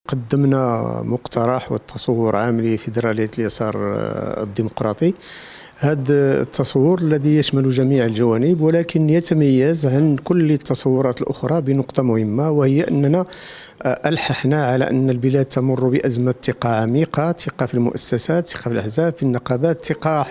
قدمنا مقترح والتصور عام لفيدرالية اليسار الديمقراطي. هذا التصور الذي يشمل جميع الجوانب، ولكن يتميز عن كل التصورات الأخرى بنقطة مهمة، وهي أننا ألححنا على أن البلاد تمر بأزمة ثقة عميقة، ثقة في المؤسسات، ثقة في الأحزاب، في النقابات، ثقة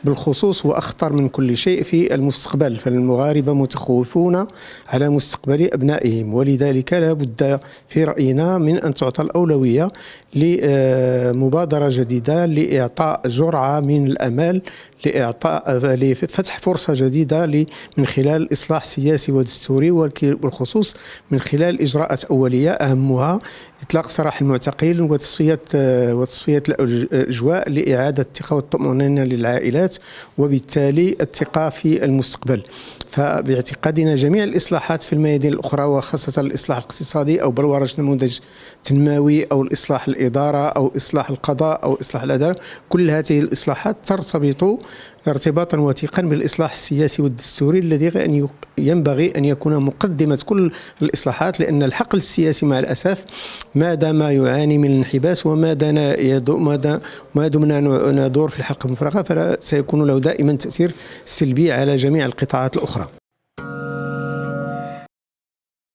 بالخصوص وأخطر من كل شيء في المستقبل. فالمغاربة متخوفون على مستقبل أبنائهم، ولذلك لا بد في رأينا من أن تعطى الأولوية لمبادرة جديدة لإعطاء جرعة من الأمل، لفتح فرصة جديدة من خلال الإصلاح السياسي والدستوري، والخصوص من خلال إجراءات أولية أهمها إطلاق سراح المعتقلين وتصفية الأجواء لإعادة الثقة والطمأنينة للعائلات، وبالتالي الثقة في المستقبل. فباعتقادنا جميع الإصلاحات في الميادين الأخرى، وخاصة الإصلاح الاقتصادي أو بلورة نموذج تنموي أو الإصلاح الإدارة أو إصلاح القضاء أو إصلاح العدالة، كل هذه الإصلاحات ترتبط ارتباطا وثيقا بالإصلاح السياسي والدستوري الذي ينبغي أن يكون مقدمة كل الإصلاحات، لأن الحقل السياسي مع الأسف ما دام يعاني من الانحباس وما دمنا ندور في الحلقة المفرغة، فلا سيكون له دائما تأثير سلبي على جميع القطاعات الأخرى.